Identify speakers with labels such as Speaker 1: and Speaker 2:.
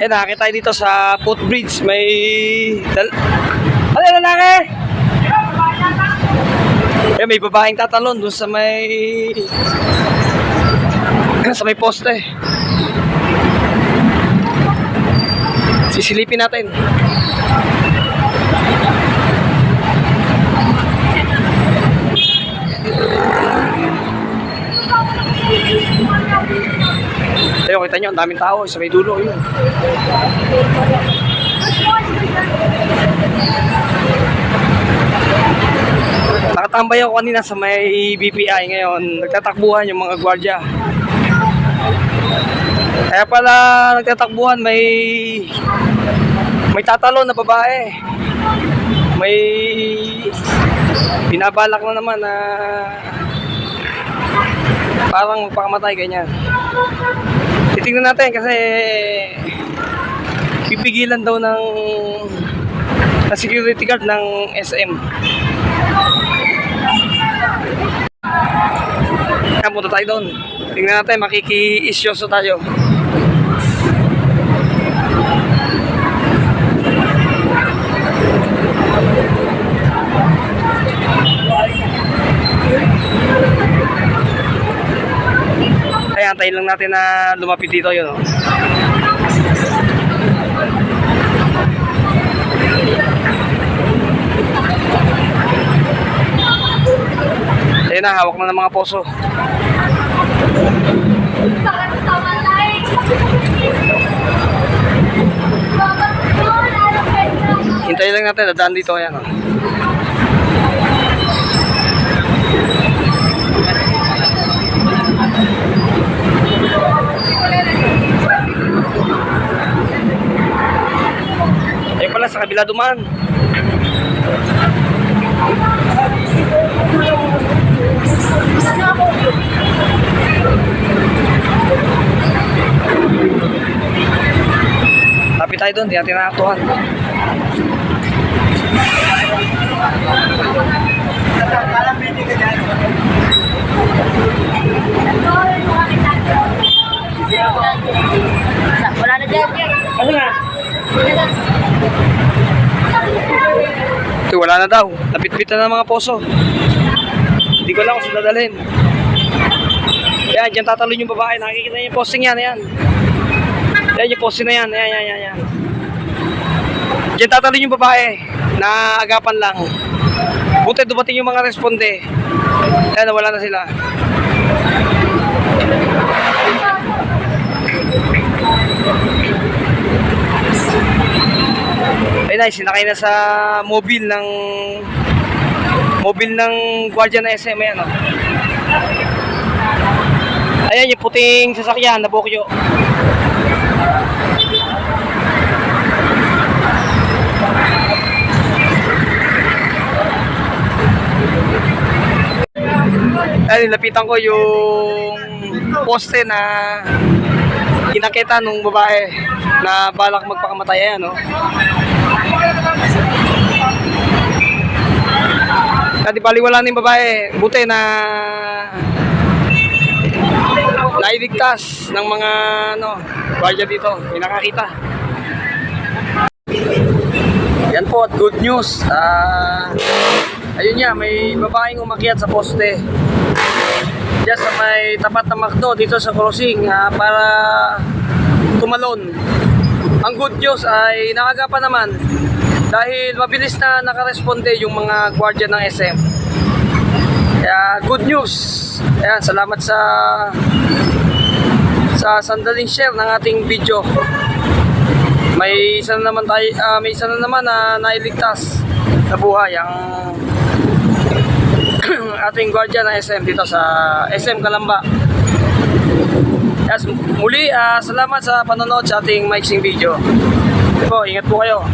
Speaker 1: Nakakita tayo dito sa footbridge. May... Ano yung lalaki? May babaeng tatalon dun sa may... sa may poste. Sisilipin natin. Ayun, kita nyo, ang daming tao sa may dulo, yun. Nakatambay ako kanina sa may BPI ngayon. Nagtatakbuhan yung mga gwardiya. Kaya pala nagtatakbuhan, may tatalon na babae. May binabalak na naman na parang magpakamatay, ganyan. Titingnan natin kasi pipigilan daw ng security guard ng SM. Kaya punta tayo doon. Tingnan natin, makiki-isyoso tayo. Kaya antayin lang natin na lumapit dito yun. Ayun na, hawak na ng mga poso. Hintayin lang natin, dadaan dito. Ayan, oh. Ayun pala, sa kabila dumaan. Tapi tayo doon, di natin nakaktuhan.
Speaker 2: Wala na dyan.
Speaker 1: Ano nga? Ito, wala na daw. Napit-pit na ng mga poso. Hindi ko lang kung saan dadalhin. Yan, dyan tatalon yung babae. Nakikita niyo yung posting yan. Yan. Yan yung posting na yan. Yan. Dyan tatalon yung babae. Na agapan lang. Buti dumating yung mga responde. Yan, nawala na sila. Ayun na, sinakay na sa mobile ng gwardiya na SM. Ayan, oh. Ayan yung puting sasakyan na bokyo. Ayun, nilapitan ko yung poste na kinakita nung babae na balak magpakamatay. Ayan, no? Dati baliwala ng babae. Buti na nailigtas ng mga gwardiya dito. May nakakita. Yan po at good news. Ayun niya, may babaeng umakyat sa poste. Diyan sa may tapat na McDo dito sa crossing para tumalon. Ang good news ay nakagapan naman dahil mabilis na nakaresponde yung mga gwardiya ng SM. Kaya good news. Ayan, salamat sa sandaling share ng ating video. May isa na naman na nailigtas na buhay ang ating gwardiya ng SM dito sa SM Calamba. Yes, muli salamat sa panonood sa ating maiksing video. Po, ingat po kayo.